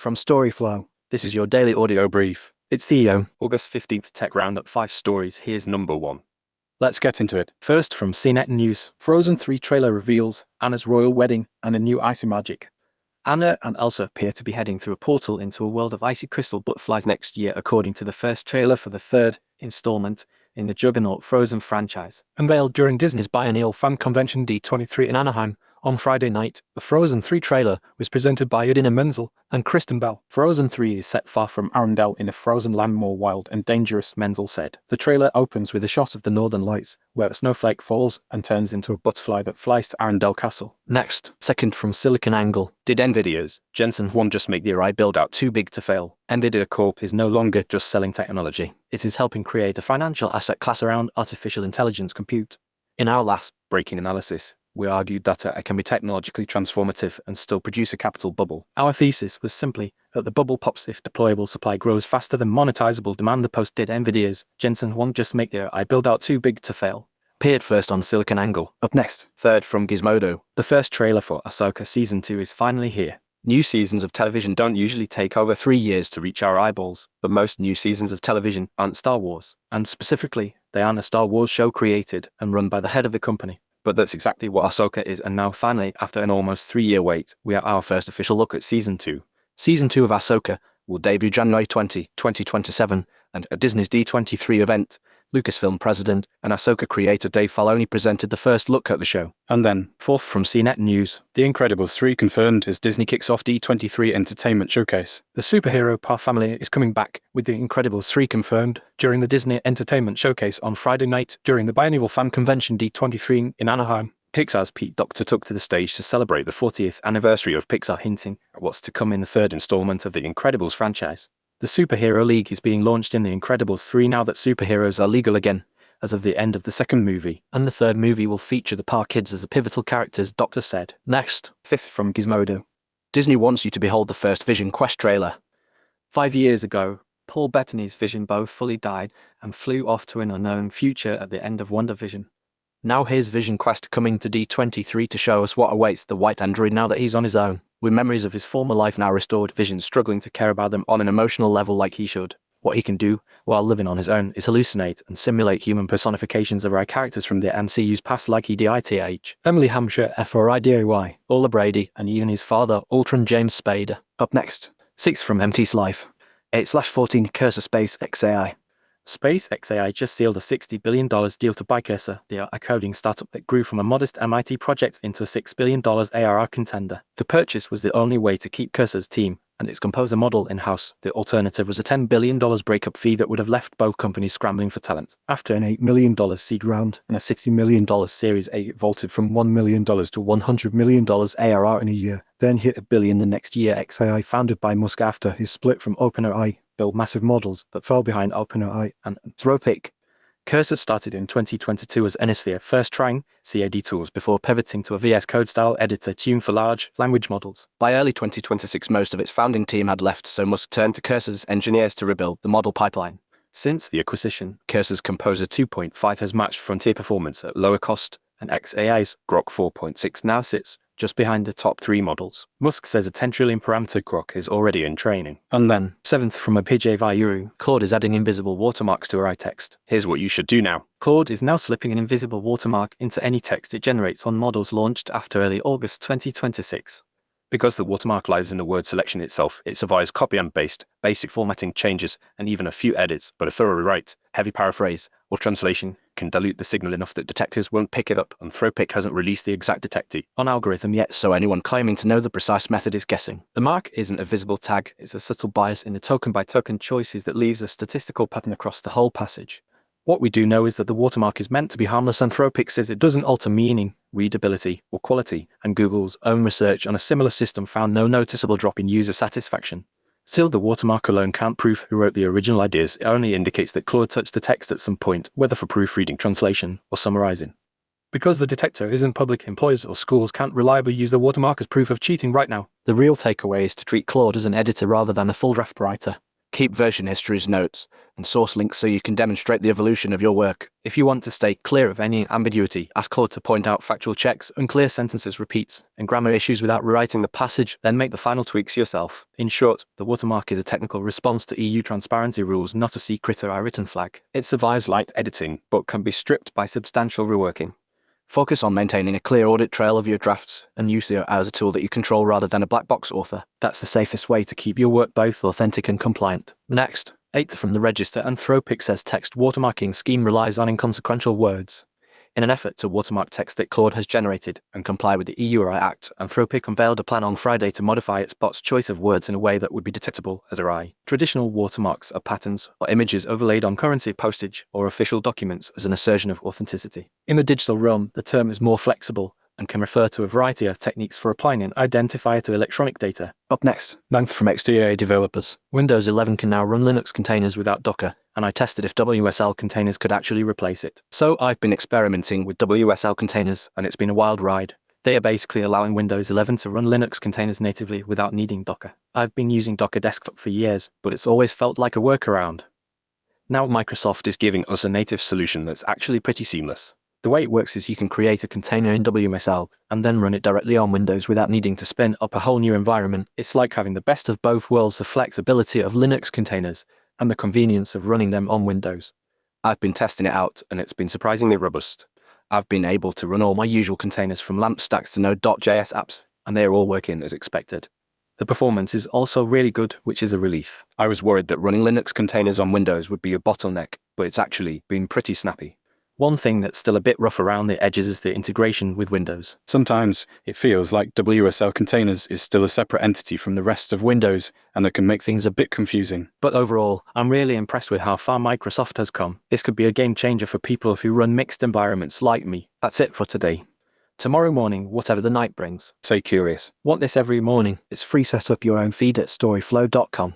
From storyflo, this is your daily audio brief. It's Theo. August 15th Tech Roundup 5 stories. Here's number 1. Let's get into it. First, from CNET News, Frozen 3 trailer reveals Anna's royal wedding and a new icy magic. Anna and Elsa appear to be heading through a portal into a world of icy crystal butterflies next year, according to the first trailer for the third installment in the juggernaut Frozen franchise. Unveiled during Disney's biennial fan convention D23 in Anaheim on Friday night, the Frozen 3 trailer was presented by Idina, Menzel, and Kristen. Frozen 3 is set far from Arendelle in a frozen land more wild and dangerous, Menzel said. The trailer opens with a shot of the northern lights, where a snowflake falls and turns into a butterfly that flies to Arendelle Castle. Next, second from SiliconAngle, Did Nvidia's Jensen Huang just make the AI buildout too big to fail? Nvidia Corp is no longer just selling technology. It is helping create a financial asset class around artificial intelligence compute. In our last breaking analysis, we argued that AI can be technologically transformative and still produce a capital bubble. Our thesis was simply that the bubble pops if deployable supply grows faster than monetizable demand. The post Did Nvidia's Jensen Huang just make the AI buildout too big to fail appeared first on SiliconAngle. Up next, Third from Gizmodo. the first trailer for Ahsoka Season 2 is finally here. New seasons of television don't usually take over 3 years to reach our eyeballs, but most new seasons of television aren't Star Wars. And specifically, they aren't a Star Wars show created and run by the head of the company. But that's exactly what Ahsoka is, and now finally, after an almost 3-year wait, we have our first official look at Season 2. Season 2 of Ahsoka will debut January 20, 2027, and at Disney's D23 event, Lucasfilm president and Ahsoka creator Dave Filoni presented the first look at the show. And then, fourth from CNET News, The Incredibles 3 confirmed as Disney kicks off D23 Entertainment Showcase. the superhero Par family is coming back, with The Incredibles 3 confirmed during the Disney Entertainment Showcase on Friday night during the biennial fan convention D23 in Anaheim. Pixar's Pete Docter took to the stage to celebrate the 40th anniversary of Pixar, hinting at what's to come in the third installment of the Incredibles franchise. The Superhero League is being launched in The Incredibles 3 now that superheroes are legal again, as of the end of the second movie, and the third movie will feature the Par kids as the pivotal characters, Doctor said. Next, fifth from Gizmodo, Disney wants you to behold the first Vision Quest trailer. 5 years ago, Paul Bettany's Vision bow fully died and flew off to an unknown future at the end of WandaVision. Now here's Vision Quest coming to D23 to show us what awaits the white android now that he's on his own. With memories of his former life now restored, Vision's struggling to care about them on an emotional level like he should. What he can do, while living on his own, is hallucinate and simulate human personifications of our characters from the MCU's past like Edith, Emily Hampshire, F.R.I.D.A.Y., Ola Brady, and even his father, Ultron James Spader. Up next, sixth from MT's Life, 8/14 Cursor Space XAI. SpaceX AI just sealed a $60 billion deal to buy Cursor, the AI coding startup that grew from a modest MIT project into a $6 billion ARR contender. The purchase was the only way to keep Cursor's team and its composer model in-house. The alternative was a $10 billion breakup fee that would have left both companies scrambling for talent. After an $8 million seed round and a $60 million Series A, it vaulted from $1 million to $100 million ARR in a year, then hit $1 billion the next year. XAI, founded by Musk after his split from OpenAI, built massive models but fell behind OpenAI and Anthropic. Cursor started in 2022 as Enosphere, first trying CAD tools before pivoting to a VS Code-style editor tuned for large language models. By early 2026, most of its founding team had left, so Musk turned to Cursor's engineers to rebuild the model pipeline. Since the acquisition, Cursor's Composer 2.5 has matched frontier performance at lower cost, and XAI's Grok 4.6 now sits just behind the top 3 models. Musk says a 10 trillion parameter Grok is already in training. And then, seventh from Abhijay Vayuru, Claude is adding invisible watermarks to AI text. Here's what you should do now. Claude is now slipping an invisible watermark into any text it generates on models launched after early August 2026. Because the watermark lies in the word selection itself, it survives copy and paste, basic formatting changes, and even a few edits, but a thorough rewrite, heavy paraphrase, or translation can dilute the signal enough that detectors won't pick it up. Anthropic hasn't released the exact detectee on algorithm yet, so anyone claiming to know the precise method is guessing. The mark isn't a visible tag, it's a subtle bias in the token-by-token choices that leaves a statistical pattern across the whole passage. What we do know is that the watermark is meant to be harmless. Anthropic says it doesn't alter meaning, readability, or quality, and Google's own research on a similar system found no noticeable drop in user satisfaction. Still, the watermark alone can't prove who wrote the original ideas. It only indicates that Claude touched the text at some point, whether for proofreading, translation, or summarizing. Because the detector isn't public, employers or schools can't reliably use the watermark as proof of cheating right now. The real takeaway is to treat Claude as an editor rather than a full draft writer. keep version histories, notes, and source links so you can demonstrate the evolution of your work. If you want to stay clear of any ambiguity, ask Claude to point out factual checks, unclear sentences, repeats, and grammar issues without rewriting the passage, then make the final tweaks yourself. In short, the watermark is a technical response to EU transparency rules, not a secret or written flag. It survives light editing, but can be stripped by substantial reworking. Focus on maintaining a clear audit trail of your drafts and use Theo as a tool that you control rather than a black box author. That's the safest way to keep your work both authentic and compliant. Next, 8th from the register, Anthropic says text watermarking scheme relies on inconsequential words. In an effort to watermark text that Claude has generated and comply with the EURI Act, Anthropic unveiled a plan on Friday to modify its bot's choice of words in a way that would be detectable as a RI. Traditional watermarks are patterns or images overlaid on currency, postage, or official documents as an assertion of authenticity. In the digital realm, the term is more flexible and can refer to a variety of techniques for applying an identifier to electronic data. Up next, 9th from XDA developers. Windows 11 can now run Linux containers without Docker, and I tested if WSL containers could actually replace it. So I've been experimenting with WSL containers, and it's been a wild ride. They are basically allowing Windows 11 to run Linux containers natively without needing Docker. I've been using Docker Desktop for years, but it's always felt like a workaround. Now Microsoft is giving us a native solution that's actually pretty seamless. The way it works is you can create a container in WSL and then run it directly on Windows without needing to spin up a whole new environment. It's like having the best of both worlds, the flexibility of Linux containers and the convenience of running them on Windows. I've been testing it out and it's been Surprisingly robust. I've been able to run all my usual containers from LAMP stacks to Node.js apps, and they're all working as expected. The performance is also really good, which is a relief. I was worried that running Linux containers on Windows would be a bottleneck, but it's actually been pretty snappy. One thing that's still a bit rough around the edges is the integration with Windows. Sometimes it feels like WSL containers is still a separate entity from the rest of Windows, and that can make things a bit confusing. But overall, I'm really impressed with how far Microsoft has come. This could be a game changer for people who run mixed environments like me. That's it for today. Tomorrow morning, whatever the night brings. Stay curious. Want this every morning? It's free. Set up your own feed at storyflo.com.